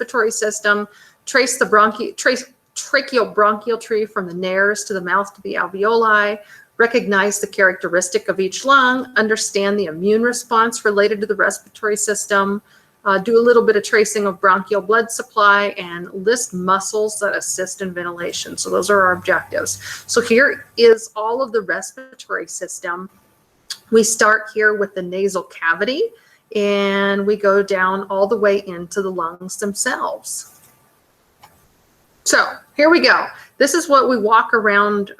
respiratory system, trace the tracheobronchial tree from the nares to the mouth to the alveoli, recognize the characteristic of each lung, understand the immune response related to the respiratory system, do a little bit of tracing of bronchial blood supply, and list muscles that assist in ventilation. So those are our objectives. So here is all of the respiratory system. We start here with the nasal cavity, and we go down all the way into the lungs themselves. So here we go. This is what we walk around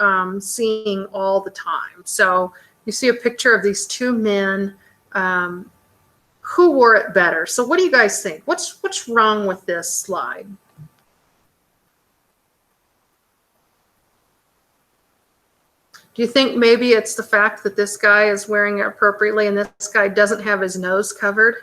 seeing all the time. So you see a picture of these two men. Who wore it better? So what do you guys think? What's wrong with this slide? Do you think maybe it's the fact that this guy is wearing it appropriately and this guy doesn't have his nose covered?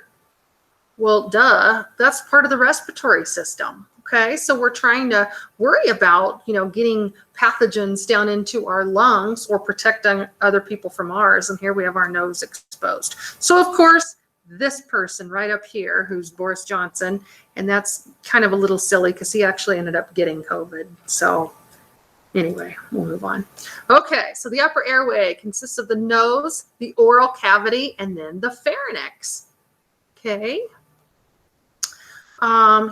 Well, duh, that's part of the respiratory system. Okay, so we're trying to worry about, getting pathogens down into our lungs or protecting other people from ours. And here we have our nose exposed. So of course, this person right up here, who's Boris Johnson, and that's kind of a little silly because he actually ended up getting COVID. So anyway, we'll move on. Okay, so the upper airway consists of the nose, the oral cavity, and then the pharynx. Okay.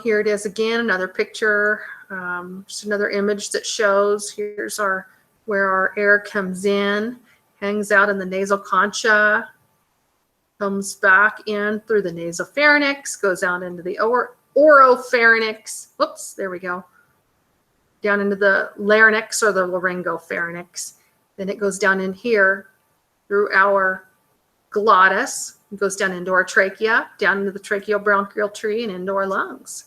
Here it is again, another picture, just another image that shows here's where our air comes in, hangs out in the nasal concha, comes back in through the nasopharynx, goes out into the oropharynx. Whoops, there we go. Down into the larynx or the laryngopharynx. Then it goes down in here through our glottis. It goes down into our trachea, down into the tracheobronchial tree, and into our lungs.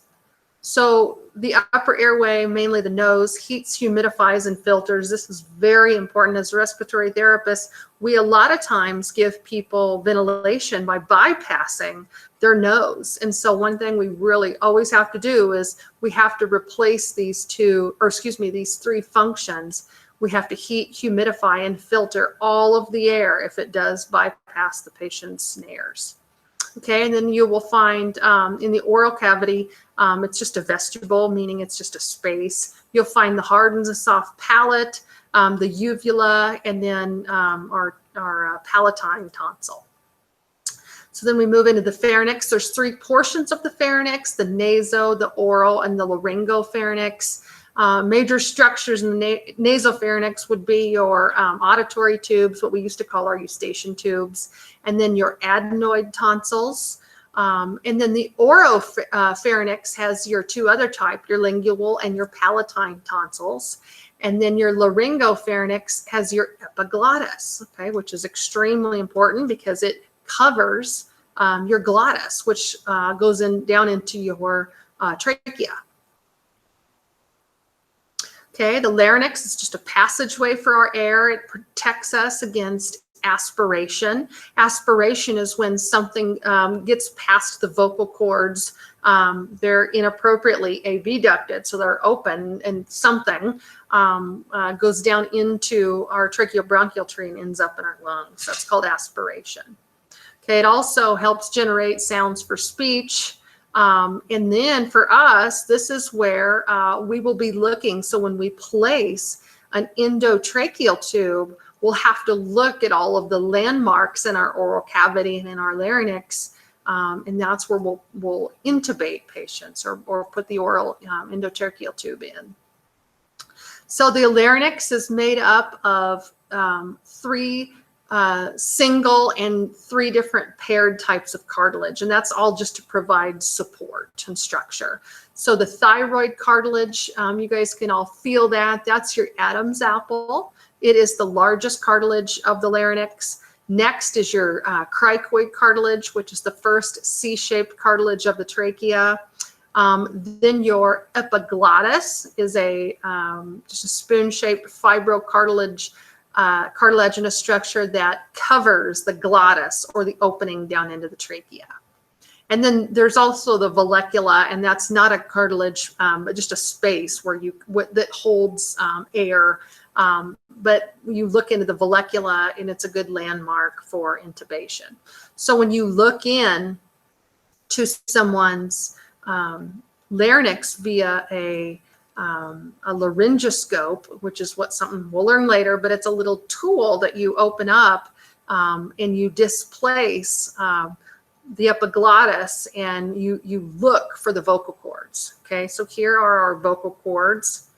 So the upper airway, mainly the nose, heats, humidifies, and filters. This is very important. As respiratory therapists, we a lot of times give people ventilation by bypassing their nose. And so one thing we really always have to do is we have to replace these three functions. We have to heat, humidify, and filter all of the air if it does bypass the patient's nares. Okay, and then you will find in the oral cavity, it's just a vestibule, meaning it's just a space. You'll find the hard and the soft palate, the uvula, and then our palatine tonsil. So then we move into the pharynx. There's three portions of the pharynx: the naso, the oral, and the laryngopharynx. Major structures in the nasopharynx would be your auditory tubes, what we used to call our eustachian tubes, and then your adenoid tonsils. And then the oropharynx has your two other types, your lingual and your palatine tonsils. And then your laryngopharynx has your epiglottis, okay, which is extremely important because it covers your glottis, which goes down into your trachea. Okay, the larynx is just a passageway for our air. It protects us against aspiration. Aspiration is when something gets past the vocal cords. They're inappropriately abducted, so they're open, and something goes down into our tracheobronchial tree and ends up in our lungs. That's called aspiration. Okay, it also helps generate sounds for speech. And then for us, this is where we will be looking. So when we place an endotracheal tube, we'll have to look at all of the landmarks in our oral cavity and in our larynx. And that's where we'll intubate patients or put the oral endotracheal tube in. So the larynx is made up of three single and three different paired types of cartilage, and that's all just to provide support and structure. So the thyroid cartilage, you guys can all feel that. That's your Adam's apple. It is the largest cartilage of the larynx. Next is your cricoid cartilage, which is the first C-shaped cartilage of the trachea. Then your epiglottis is just a spoon-shaped fibrocartilage cartilaginous structure that covers the glottis, or the opening down into the trachea. And then there's also the vallecula, and that's not a cartilage, but just a space where that holds air. But you look into the vallecula, and it's a good landmark for intubation. So when you look in to someone's larynx via a laryngoscope, which is something we'll learn later, but it's a little tool that you open up and you displace the epiglottis, and you look for the vocal cords. Okay, so here are our vocal cords,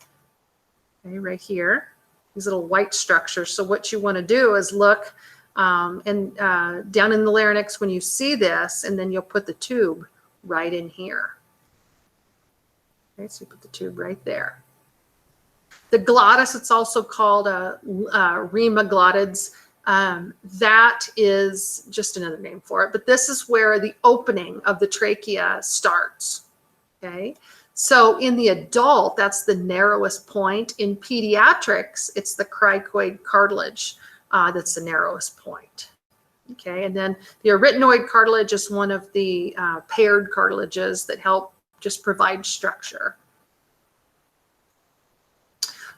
okay, right here, these little white structures. So what you want to do is look down in the larynx when you see this, and then you'll put the tube right in here. Okay, so you put the tube right there. The glottis, it's also called rima glottids. That is just another name for it, but this is where the opening of the trachea starts. Okay, so in the adult, that's the narrowest point. In pediatrics, it's the cricoid cartilage that's the narrowest point. Okay, and then the arytenoid cartilage is one of the paired cartilages that help just provide structure.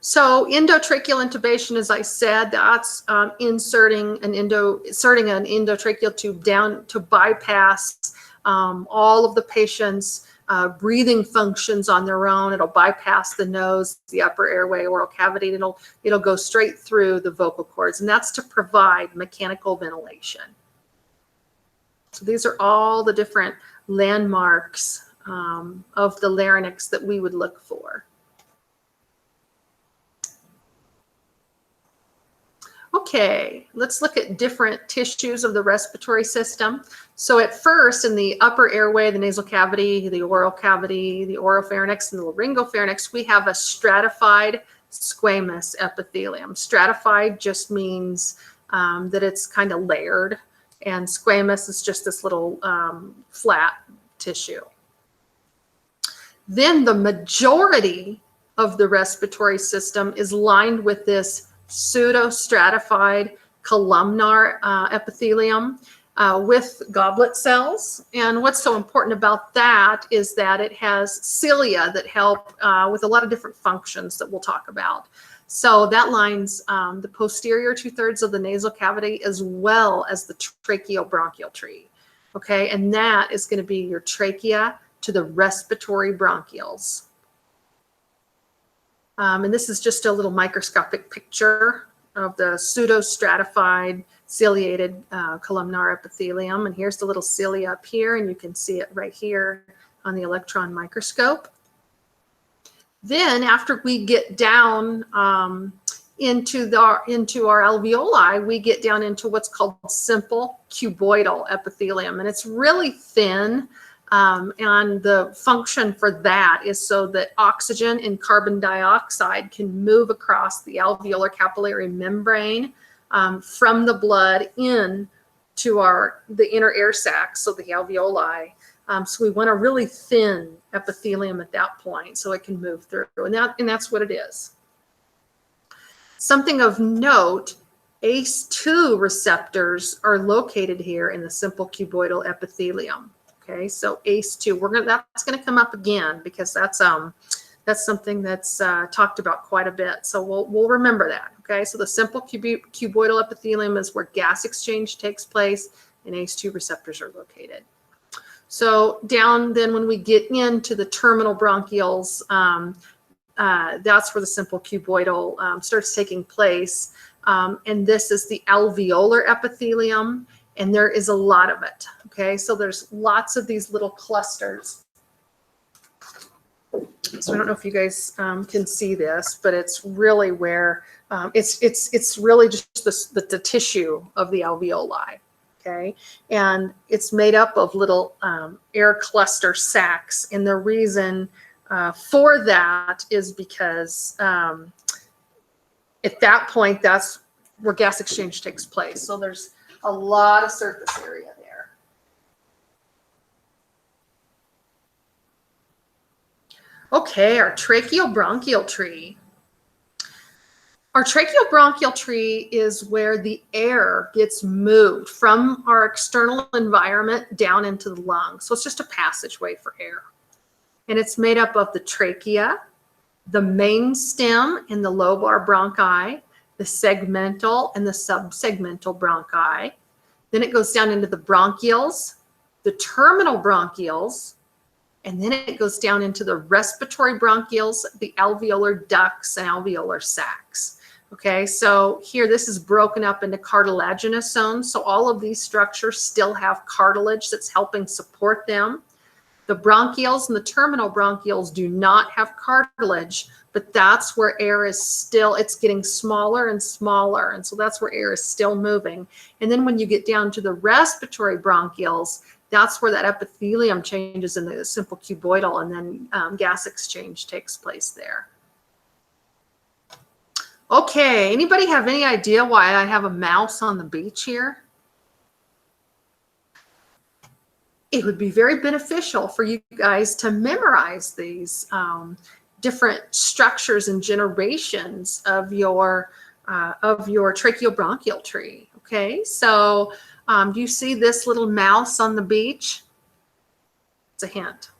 So endotracheal intubation, as I said, that's inserting an endotracheal tube down to bypass all of the patient's breathing functions on their own. It'll bypass the nose, the upper airway, oral cavity. It'll go straight through the vocal cords, and that's to provide mechanical ventilation. So these are all the different landmarks of the larynx that we would look for. Okay, let's look at different tissues of the respiratory system. So at first, in the upper airway, the nasal cavity, the oral cavity, the oropharynx, and the laryngopharynx, we have a stratified squamous epithelium. Stratified just means that it's kind of layered, and squamous is just this little flat tissue. Then the majority of the respiratory system is lined with this pseudostratified columnar epithelium with goblet cells. And what's so important about that is that it has cilia that help with a lot of different functions that we'll talk about. So that lines the posterior 2/3 of the nasal cavity as well as the tracheobronchial tree. Okay, and that is going to be your trachea to the respiratory bronchioles. And this is just a little microscopic picture of the pseudostratified ciliated columnar epithelium. And here's the little cilia up here, and you can see it right here on the electron microscope. Then after we get down into our alveoli, we get down into what's called simple cuboidal epithelium. And it's really thin. And the function for that is so that oxygen and carbon dioxide can move across the alveolar capillary membrane from the blood in to the inner air sacs, so the alveoli. So we want a really thin epithelium at that point so it can move through, and that's what it is. Something of note, ACE2 receptors are located here in the simple cuboidal epithelium. Okay, so ACE2, that's going to come up again because that's something that's talked about quite a bit. So we'll remember that. Okay, so the simple cuboidal epithelium is where gas exchange takes place, and ACE2 receptors are located. So down then when we get into the terminal bronchioles, that's where the simple cuboidal starts taking place, and this is the alveolar epithelium. And there is a lot of it, okay? So there's lots of these little clusters. So I don't know if you guys can see this, but it's really where, it's really just the tissue of the alveoli, okay? And it's made up of little air cluster sacs. And the reason for that is because at that point, that's where gas exchange takes place. So there's a lot of surface area there. Okay, our tracheobronchial tree. Our tracheobronchial tree is where the air gets moved from our external environment down into the lungs. So it's just a passageway for air. And it's made up of the trachea, the main stem and the lobar bronchi, the segmental and the subsegmental bronchi. Then it goes down into the bronchioles, the terminal bronchioles, And then it goes down into the respiratory bronchioles, the alveolar ducts, and alveolar sacs. Okay, so here this is broken up into cartilaginous zones. So all of these structures still have cartilage that's helping support them. The bronchioles and the terminal bronchioles do not have cartilage, but that's where air is still, it's getting smaller and smaller. And so that's where air is still moving. And then when you get down to the respiratory bronchioles, that's where that epithelium changes in the simple cuboidal, and then gas exchange takes place there. Okay, anybody have any idea why I have a mouse on the beach here? It would be very beneficial for you guys to memorize these different structures and generations of your tracheobronchial tree. Okay, so do you see this little mouse on the beach? It's a hint.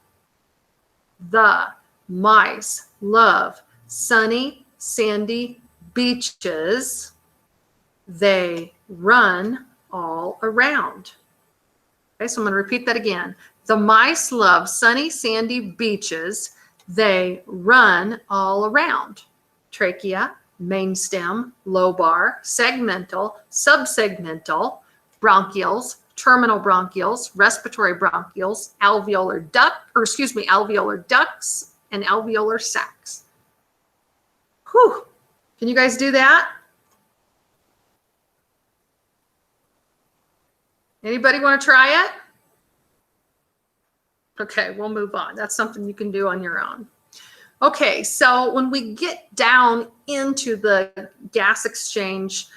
The mice love sunny, sandy beaches. They run all around. Okay, so I'm going to repeat that again. The mice love sunny, sandy beaches. They run all around. Trachea, main stem, lobar, segmental, subsegmental, bronchioles, terminal bronchioles, respiratory bronchioles, alveolar ducts, and alveolar sacs. Whew. Can you guys do that? Anybody want to try it? Okay, we'll move on. That's something you can do on your own. Okay, so when we get down into the gas exchange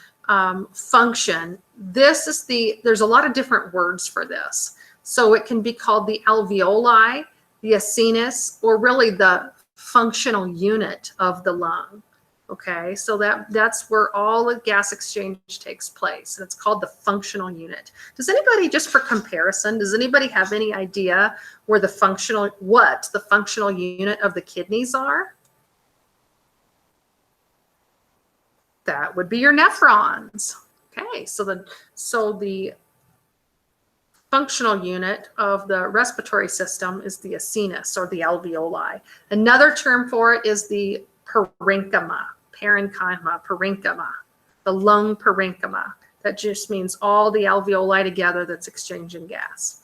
function, there's a lot of different words for this. So it can be called the alveoli, the acinus, or really the functional unit of the lung. Okay, so that's where all the gas exchange takes place, and it's called the functional unit. Does anybody, just for comparison, does anybody have any idea where the functional unit of the kidneys are? That would be your nephrons. Okay, so the functional unit of the respiratory system is the acinus, or the alveoli. Another term for it is the parenchyma, the lung parenchyma. That just means all the alveoli together that's exchanging gas.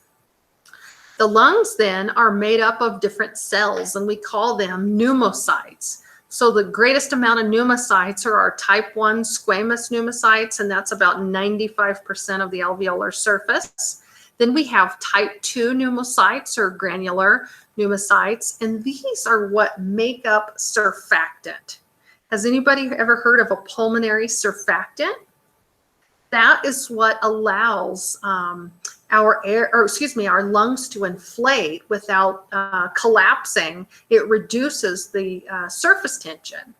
The lungs then are made up of different cells, and we call them pneumocytes. So the greatest amount of pneumocytes are our type 1 squamous pneumocytes, and that's about 95% of the alveolar surface. Then we have type 2 pneumocytes, or granular pneumocytes, and these are what make up surfactant. Has anybody ever heard of a pulmonary surfactant? That is what allows our lungs to inflate without collapsing. It reduces the surface tension,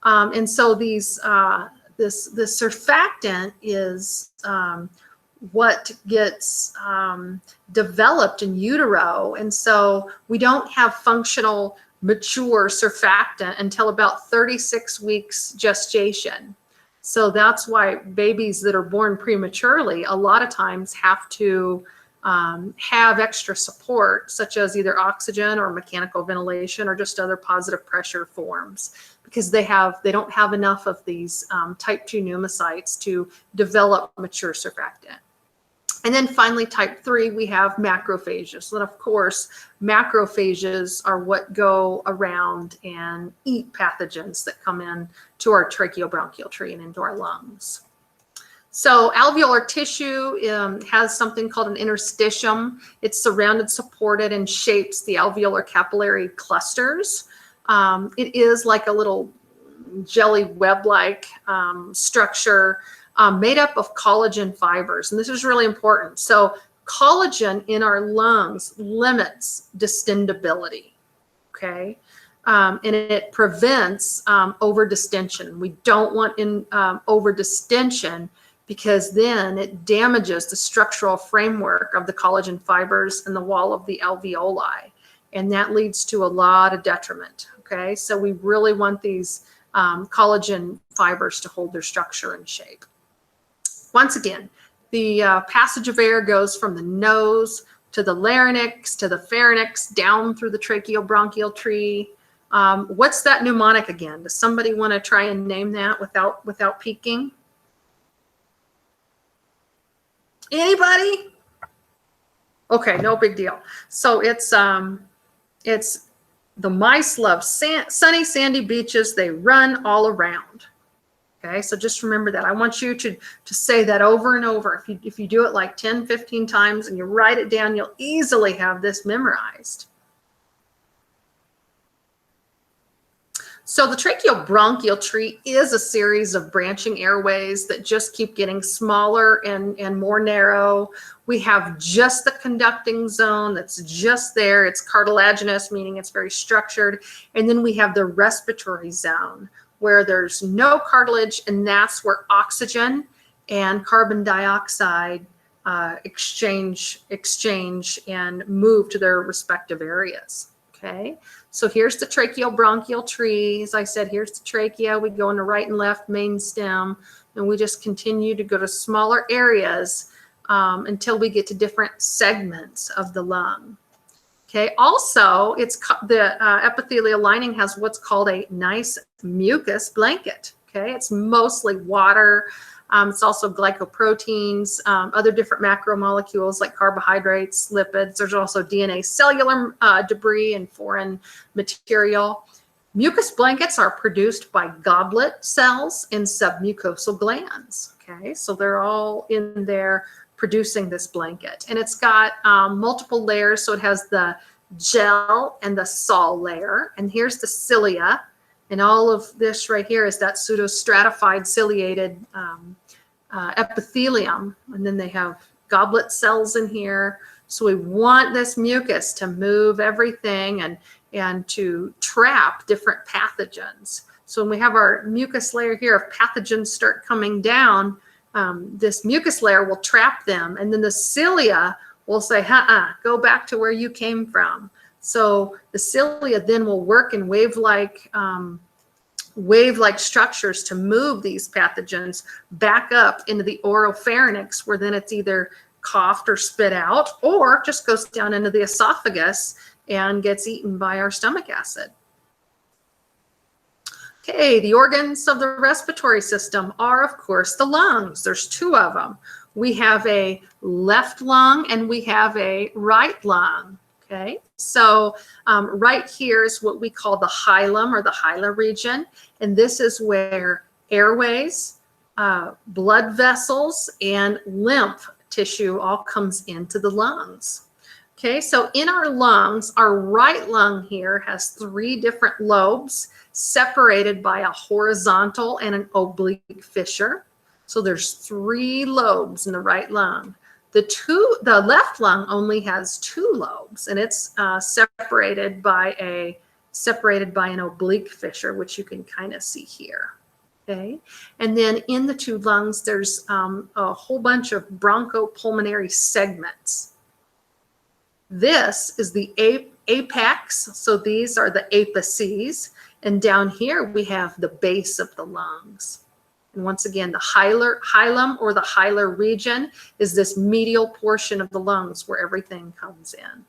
and so this surfactant is what gets developed in utero, and so we don't have functional mature surfactant until about 36 weeks gestation. So that's why babies that are born prematurely a lot of times have to have extra support, such as either oxygen or mechanical ventilation or just other positive pressure forms, because they don't have enough of these type 2 pneumocytes to develop mature surfactant. And then finally, type 3, we have macrophages. And of course, macrophages are what go around and eat pathogens that come in to our tracheobronchial tree and into our lungs. So alveolar tissue has something called an interstitium. It's surrounded, supported, and shapes the alveolar capillary clusters. It is like a little jelly web-like structure made up of collagen fibers, and this is really important. So collagen in our lungs limits distendability, okay? And it prevents over-distension. We don't want over-distension, because then it damages the structural framework of the collagen fibers and the wall of the alveoli, and that leads to a lot of detriment, okay? So we really want these collagen fibers to hold their structure and shape. Once again, the passage of air goes from the nose to the larynx, to the pharynx, down through the tracheobronchial tree. What's that mnemonic again? Does somebody want to try and name that without peeking? Anybody? Okay, no big deal. So it's the mice love sunny, sandy beaches. They run all around. Okay, so just remember that. I want you to say that over and over. If you do it like 10, 15 times and you write it down, you'll easily have this memorized. So the tracheobronchial tree is a series of branching airways that just keep getting smaller and more narrow. We have just the conducting zone that's just there. It's cartilaginous, meaning it's very structured. And then we have the respiratory zone where there's no cartilage, and that's where oxygen and carbon dioxide exchange and move to their respective areas. Okay, so here's the tracheobronchial tree. As I said, here's the trachea. We go into right and left main stem, and we just continue to go to smaller areas until we get to different segments of the lung. Okay, also, it's the epithelial lining has what's called a nice mucus blanket. Okay, it's mostly water. It's also glycoproteins, other different macromolecules like carbohydrates, lipids. There's also DNA, cellular debris, and foreign material. Mucus blankets are produced by goblet cells and submucosal glands. Okay, so they're all in there producing this blanket. And it's got multiple layers, so it has the gel and the sol layer. And here's the cilia. And all of this right here is that pseudostratified ciliated epithelium. And then they have goblet cells in here. So we want this mucus to move everything and to trap different pathogens. So when we have our mucus layer here, if pathogens start coming down, this mucus layer will trap them. And then the cilia will say, go back to where you came from. So the cilia then will work in wave-like structures to move these pathogens back up into the oropharynx, where then it's either coughed or spit out, or just goes down into the esophagus and gets eaten by our stomach acid. Okay, the organs of the respiratory system are, of course, the lungs. There's two of them. We have a left lung and we have a right lung. Okay, so right here is what we call the hilum or the hilar region. And this is where airways, blood vessels, and lymph tissue all comes into the lungs. Okay, so in our lungs, our right lung here has 3 different lobes separated by a horizontal and an oblique fissure. So there's 3 lobes in the right lung. The left lung only has 2 lobes, and it's separated by an oblique fissure, which you can kind of see here. Okay, and then in the 2 lungs, there's a whole bunch of bronchopulmonary segments. This is the apex, so these are the apices, and down here we have the base of the lungs. And once again, the hilum or the hilar region is this medial portion of the lungs where everything comes in.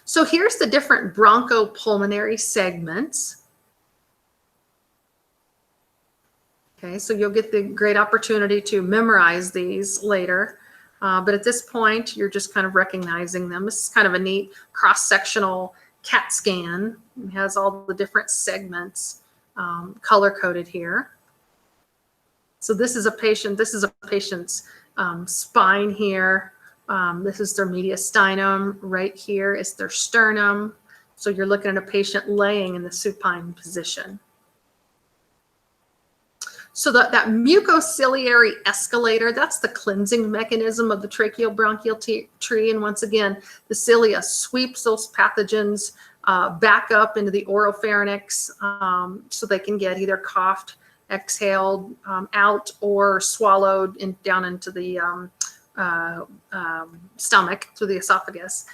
So here's the different bronchopulmonary segments. Okay, so you'll get the great opportunity to memorize these later. But at this point, you're just kind of recognizing them. This is kind of a neat cross-sectional CAT scan. It has all the different segments color-coded here. So this is a patient's spine here. This is their mediastinum. Right here is their sternum. So you're looking at a patient laying in the supine position. So that mucociliary escalator, that's the cleansing mechanism of the tracheobronchial tree. And once again, the cilia sweeps those pathogens back up into the oropharynx so they can get either coughed, exhaled out, or swallowed down into the stomach through the esophagus.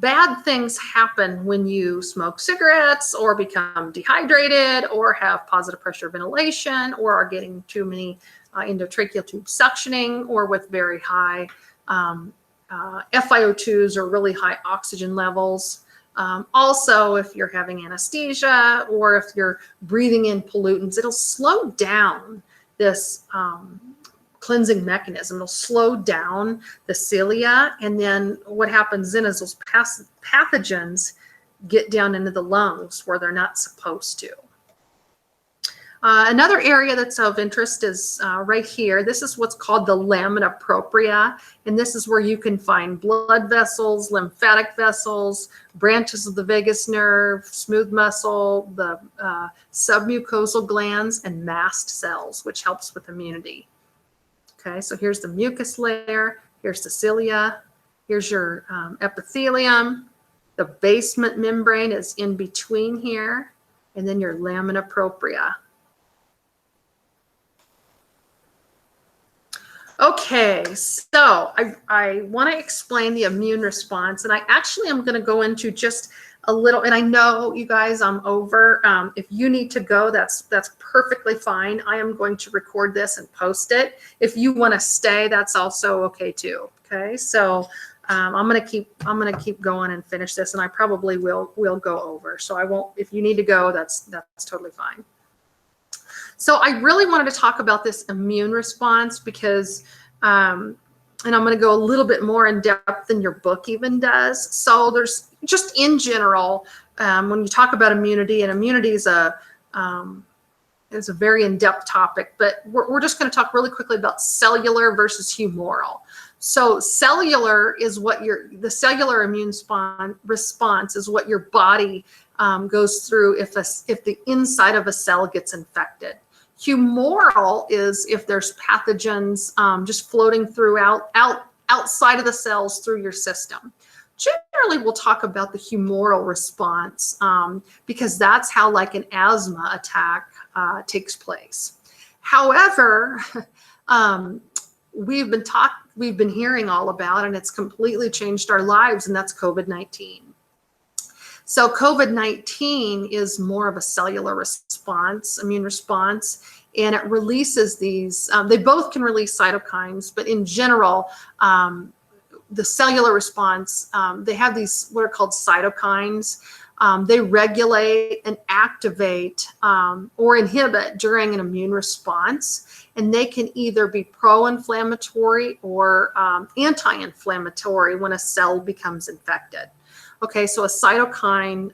Bad things happen when you smoke cigarettes or become dehydrated or have positive pressure ventilation or are getting too many endotracheal tube suctioning or with very high FiO2s or really high oxygen levels. Also, if you're having anesthesia or if you're breathing in pollutants, it'll slow down this cleansing mechanism. It'll slow down the cilia, and then what happens then is those pathogens get down into the lungs where they're not supposed to. Another area that's of interest is right here. This is what's called the lamina propria, and this is where you can find blood vessels, lymphatic vessels, branches of the vagus nerve, smooth muscle, the submucosal glands, and mast cells, which helps with immunity. Okay, so here's the mucus layer, here's the cilia, here's your epithelium. The basement membrane is in between here, and then your lamina propria. Okay, so I want to explain the immune response, and I actually am going to go into just a little, and I know you guys, I'm over. If you need to go, that's perfectly fine. I am going to record this and post it. If you want to stay, that's also okay too. Okay, so I'm gonna keep going and finish this, and I probably will go over. So I won't. If you need to go, that's totally fine. So I really wanted to talk about this immune response because, and I'm going to go a little bit more in depth than your book even does. So there's just in general, when you talk about immunity, and immunity is a very in-depth topic, but we're just going to talk really quickly about cellular versus humoral. So cellular is what the cellular immune response is what your body goes through if the inside of a cell gets infected. Humoral is if there's pathogens just floating outside of the cells through your system. Generally, we'll talk about the humoral response because that's how like an asthma attack takes place. However, we've been hearing all about, and it's completely changed our lives, and that's COVID-19. So COVID-19 is more of a cellular response, immune response, and it releases these, they both can release cytokines, but in general, the cellular response, they have these what are called cytokines. They regulate and activate or inhibit during an immune response, and they can either be pro-inflammatory or anti-inflammatory when a cell becomes infected. Okay, so a cytokine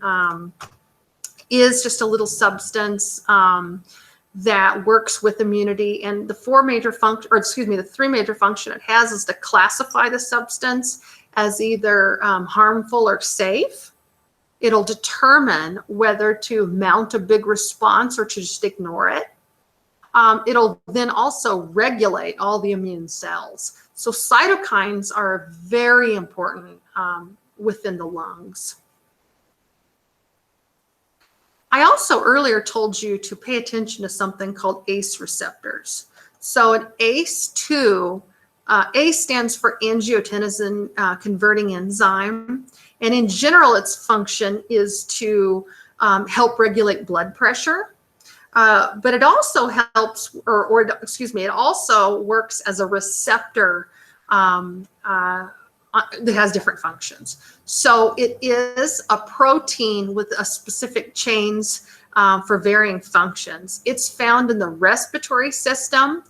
is just a little substance that works with immunity, and the three major function it has is to classify the substance as either harmful or safe. It'll determine whether to mount a big response or to just ignore it. It'll then also regulate all the immune cells. So cytokines are very important within the lungs. I also earlier told you to pay attention to something called ACE receptors. So an ACE2, ACE stands for angiotensin converting enzyme, and in general its function is to help regulate blood pressure, but it also helps, it also works as a receptor that has different functions. So it is a protein with a specific chains for varying functions. It's found in the respiratory system,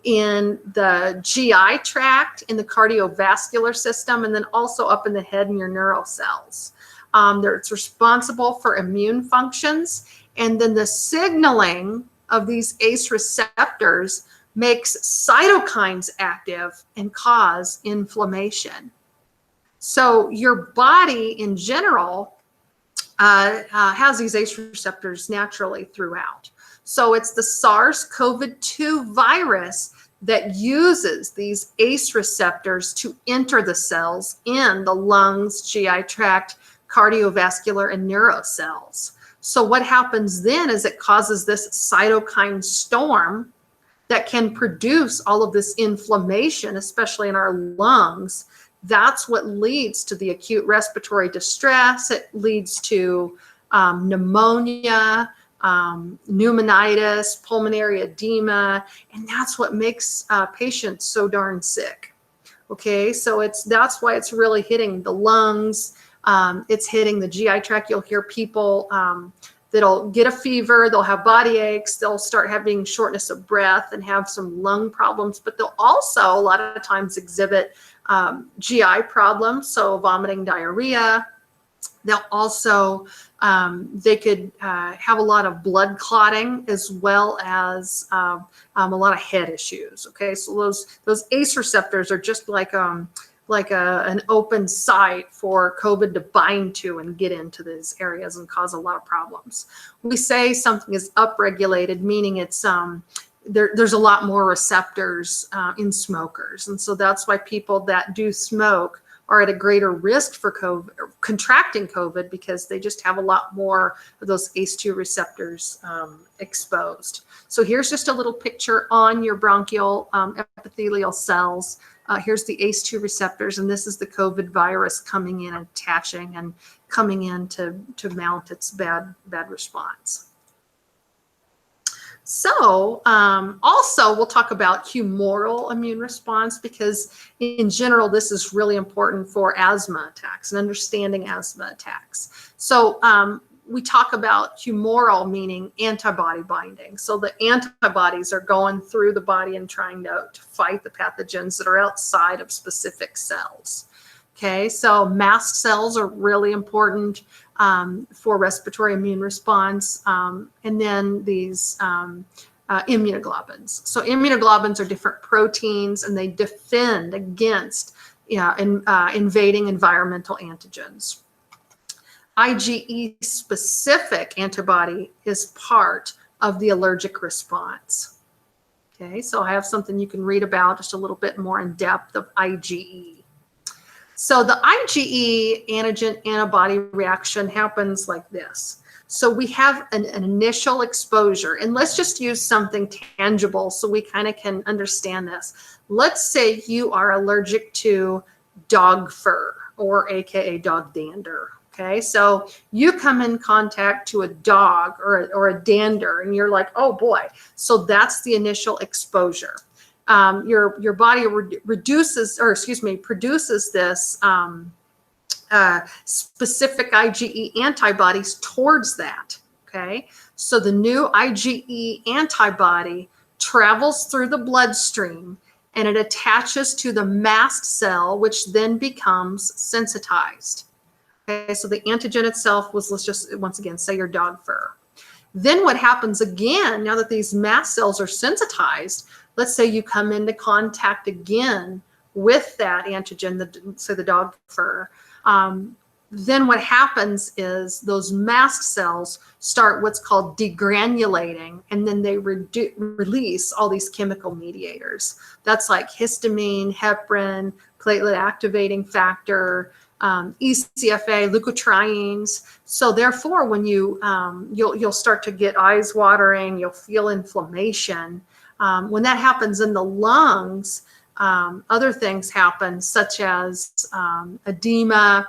in the GI tract, in the cardiovascular system, and then also up in the head in your neural cells. It's responsible for immune functions, and then the signaling of these ACE receptors makes cytokines active and cause inflammation. So your body in general has these ACE receptors naturally throughout. So it's the SARS-CoV-2 virus that uses these ACE receptors to enter the cells in the lungs, GI tract, cardiovascular, and neuro cells. So what happens then is it causes this cytokine storm that can produce all of this inflammation, especially in our lungs. That's what leads to the acute respiratory distress. It leads to pneumonia, pneumonitis, pulmonary edema, and that's what makes patients so darn sick. Okay, so that's why it's really hitting the lungs. It's hitting the GI tract. You'll hear people that'll get a fever, they'll have body aches, they'll start having shortness of breath and have some lung problems, but they'll also a lot of times exhibit GI problems, so vomiting, diarrhea. They'll also, they could have a lot of blood clotting as well as a lot of head issues. Okay, so those ACE receptors are just like an open site for COVID to bind to and get into these areas and cause a lot of problems. We say something is upregulated, meaning it's there's a lot more receptors in smokers, and so that's why people that do smoke are at a greater risk for COVID, contracting COVID, because they just have a lot more of those ACE2 receptors exposed. So here's just a little picture on your bronchial epithelial cells. Here's the ACE2 receptors, and this is the COVID virus coming in and attaching and coming in to mount its bad response. So also we'll talk about humoral immune response, because in general this is really important for asthma attacks and understanding asthma attacks. So we talk about humoral, meaning antibody binding. So the antibodies are going through the body and trying to fight the pathogens that are outside of specific cells. Okay, so mast cells are really important for respiratory immune response, and then these immunoglobulins. So immunoglobulins are different proteins, and they defend against invading environmental antigens. IgE specific antibody is part of the allergic response. Okay, so I have something you can read about just a little bit more in depth of IgE. So the IgE antigen antibody reaction happens like this. So we have an initial exposure, and let's just use something tangible so we kind of can understand this. Let's say you are allergic to dog fur, or AKA dog dander. Okay, so you come in contact to a dog or a dander, and you're like, oh boy. So that's the initial exposure. Your body produces this specific IgE antibodies towards that. Okay, so the new IgE antibody travels through the bloodstream and it attaches to the mast cell, which then becomes sensitized. Okay, so the antigen itself was, let's just once again say your dog fur. Then what happens again, now that these mast cells are sensitized, let's say you come into contact again with that antigen, say the dog fur, then what happens is those mast cells start what's called degranulating, and then they release all these chemical mediators. That's like histamine, heparin, platelet activating factor, ECFA, leukotrienes. So therefore, when you'll start to get eyes watering, you'll feel inflammation. When that happens in the lungs, other things happen, such as edema.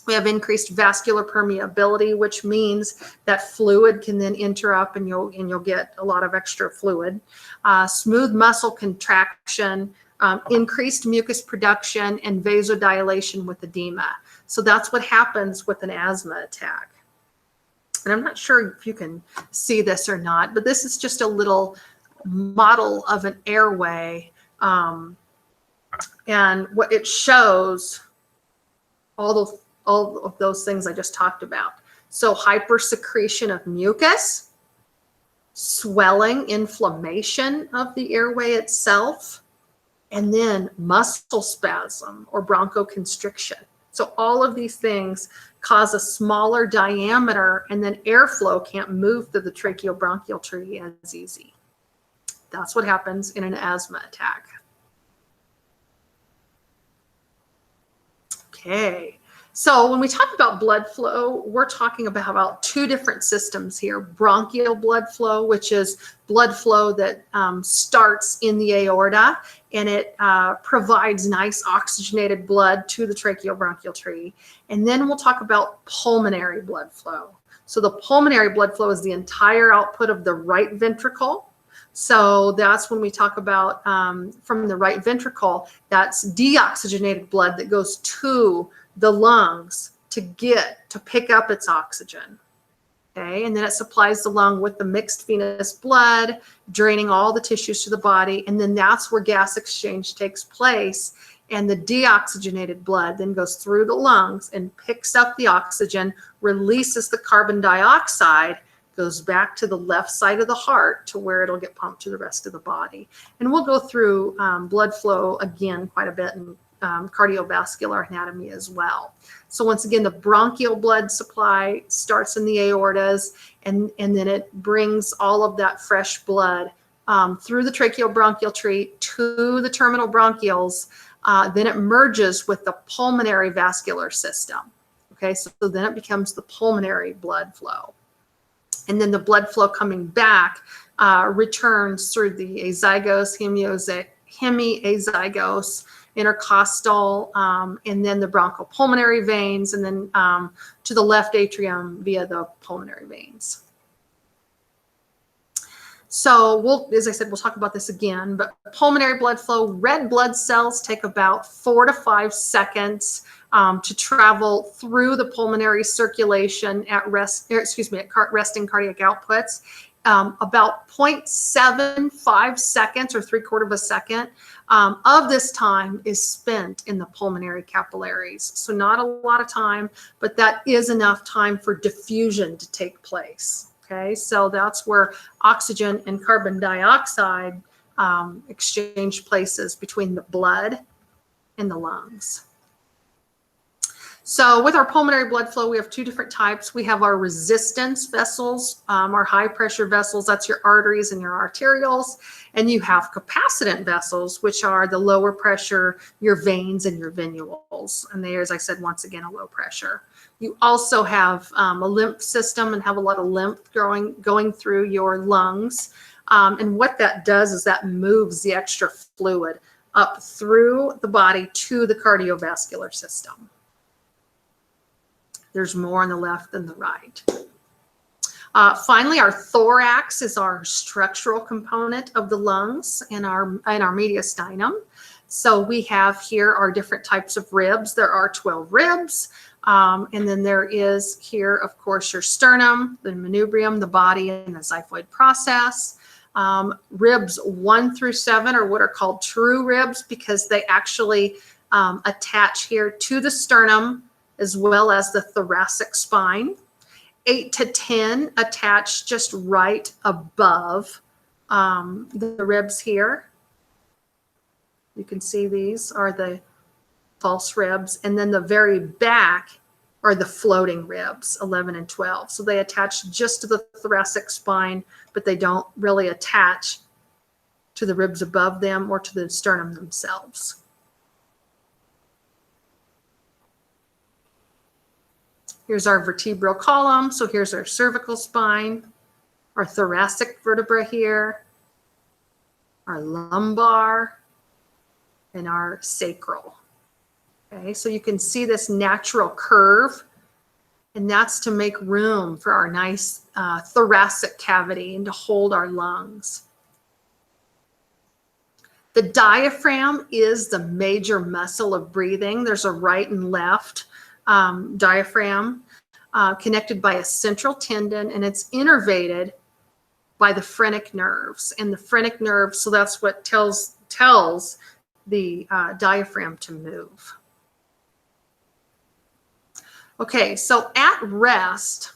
We have increased vascular permeability, which means that fluid can then enter up, and you'll get a lot of extra fluid. Smooth muscle contraction, increased mucus production, and vasodilation with edema. So that's what happens with an asthma attack. And I'm not sure if you can see this or not, but this is just a little model of an airway, and what it shows, all of those things I just talked about. So hypersecretion of mucus, swelling, inflammation of the airway itself, and then muscle spasm or bronchoconstriction. So all of these things cause a smaller diameter, and then airflow can't move through the tracheobronchial tree as easy. That's what happens in an asthma attack. Okay, so when we talk about blood flow, we're talking about two different systems here. Bronchial blood flow, which is blood flow that starts in the aorta, and it provides nice oxygenated blood to the tracheobronchial tree. And then we'll talk about pulmonary blood flow. So the pulmonary blood flow is the entire output of the right ventricle. So that's when we talk about from the right ventricle, that's deoxygenated blood that goes to the lungs to pick up its oxygen. Okay, and then it supplies the lung with the mixed venous blood, draining all the tissues to the body, and then that's where gas exchange takes place. And the deoxygenated blood then goes through the lungs and picks up the oxygen, releases the carbon dioxide, goes back to the left side of the heart to where it'll get pumped to the rest of the body. And we'll go through blood flow again quite a bit in cardiovascular anatomy as well. So once again, the bronchial blood supply starts in the aortas, and then it brings all of that fresh blood through the tracheobronchial tree to the terminal bronchioles. Then it merges with the pulmonary vascular system. Okay, so then it becomes the pulmonary blood flow. And then the blood flow coming back returns through the azygos, hemiazygos, intercostal, and then the bronchopulmonary veins, and then to the left atrium via the pulmonary veins. So as I said, we'll talk about this again, but pulmonary blood flow, red blood cells take about 4 to 5 seconds to travel through the pulmonary circulation at resting cardiac outputs. About 0.75 seconds or 3/4 of a second of this time is spent in the pulmonary capillaries. So not a lot of time, but that is enough time for diffusion to take place. Okay, so that's where oxygen and carbon dioxide exchange places between the blood and the lungs. So with our pulmonary blood flow, we have 2 different types. We have our resistance vessels, our high pressure vessels, that's your arteries and your arterioles. And you have capacitance vessels, which are the lower pressure, your veins and your venules. And they, as I said, once again, a low pressure. You also have a lymph system and have a lot of lymph going through your lungs. And what that does is that moves the extra fluid up through the body to the cardiovascular system. There's more on the left than the right. Finally, our thorax is our structural component of the lungs and our mediastinum. So we have here our different types of ribs. There are 12 ribs. And then there is here, of course, your sternum, the manubrium, the body, and the xiphoid process. Ribs 1 through 7 are what are called true ribs because they actually attach here to the sternum as well as the thoracic spine. 8 to 10 attach just right above the ribs here. You can see these are the false ribs. And then the very back are the floating ribs, 11 and 12. So they attach just to the thoracic spine, but they don't really attach to the ribs above them or to the sternum themselves. Here's our vertebral column. So here's our cervical spine, our thoracic vertebra here, our lumbar, and our sacral. Okay, so you can see this natural curve, and that's to make room for our nice thoracic cavity and to hold our lungs. The diaphragm is the major muscle of breathing. There's a right and left diaphragm connected by a central tendon, and it's innervated by the phrenic nerves. And the phrenic nerves, so that's what tells the diaphragm to move. Okay, so at rest,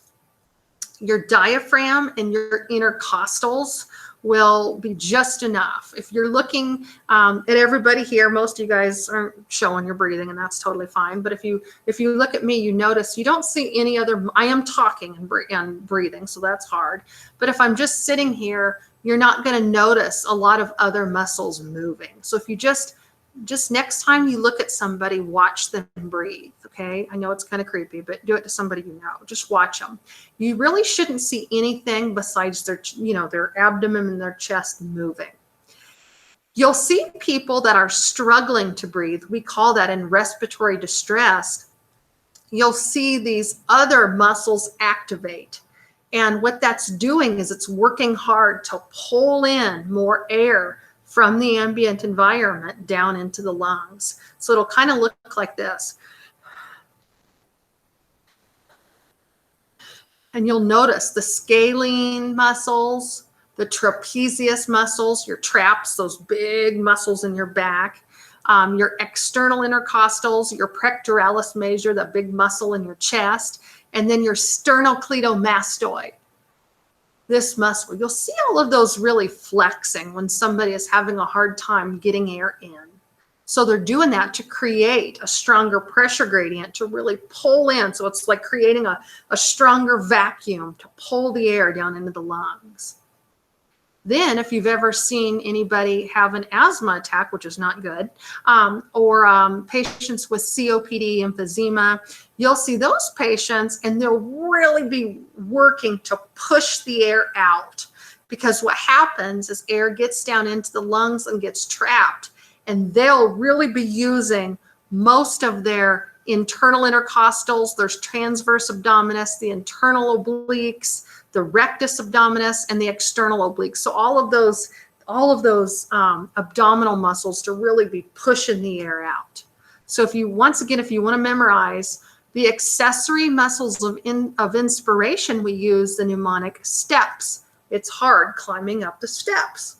your diaphragm and your intercostals will be just enough. If you're looking at everybody here, most of you guys aren't showing your breathing, and that's totally fine. But if you look at me, you notice you don't see any other, I am talking and breathing, so that's hard. But if I'm just sitting here, you're not going to notice a lot of other muscles moving. So if you just next time you look at somebody, watch them breathe, okay? I know it's kind of creepy, but do it to somebody you know. Just watch them. You really shouldn't see anything besides their abdomen and their chest moving. You'll see people that are struggling to breathe. We call that in respiratory distress. You'll see these other muscles activate. And what that's doing is it's working hard to pull in more air from the ambient environment down into the lungs. So it'll kind of look like this. And you'll notice the scalene muscles, the trapezius muscles, your traps, those big muscles in your back, your external intercostals, your pectoralis major, that big muscle in your chest, and then your sternocleidomastoid, this muscle. You'll see all of those really flexing when somebody is having a hard time getting air in. So they're doing that to create a stronger pressure gradient to really pull in. So it's like creating a stronger vacuum to pull the air down into the lungs. Then if you've ever seen anybody have an asthma attack, which is not good, or patients with COPD, emphysema, you'll see those patients and they'll really be working to push the air out, because what happens is air gets down into the lungs and gets trapped, and they'll really be using most of their internal intercostals, there's transverse abdominis, the internal obliques, the rectus abdominis, and the external obliques. So all of those abdominal muscles to really be pushing the air out. So if you, once again, if you want to memorize the accessory muscles of inspiration, we use the mnemonic STEPS. It's hard climbing up the steps.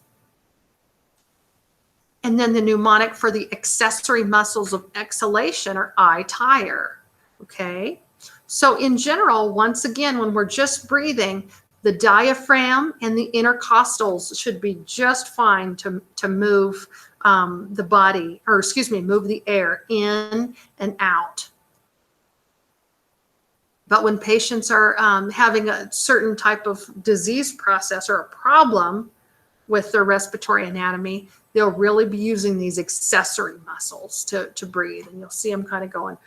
And then the mnemonic for the accessory muscles of exhalation are I tire, okay? So in general, once again, when we're just breathing, the diaphragm and the intercostals should be just fine to move the body, or excuse me, move the air in and out. But when patients are having a certain type of disease process or a problem with their respiratory anatomy, they'll really be using these accessory muscles to breathe. And you'll see them kind of going.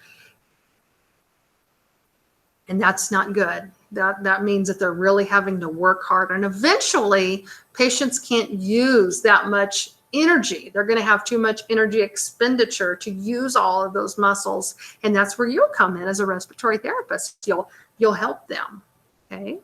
And that's not good. That means that they're really having to work hard. And eventually, patients can't use that much energy. They're going to have too much energy expenditure to use all of those muscles. And that's where you'll come in as a respiratory therapist. You'll help them, okay?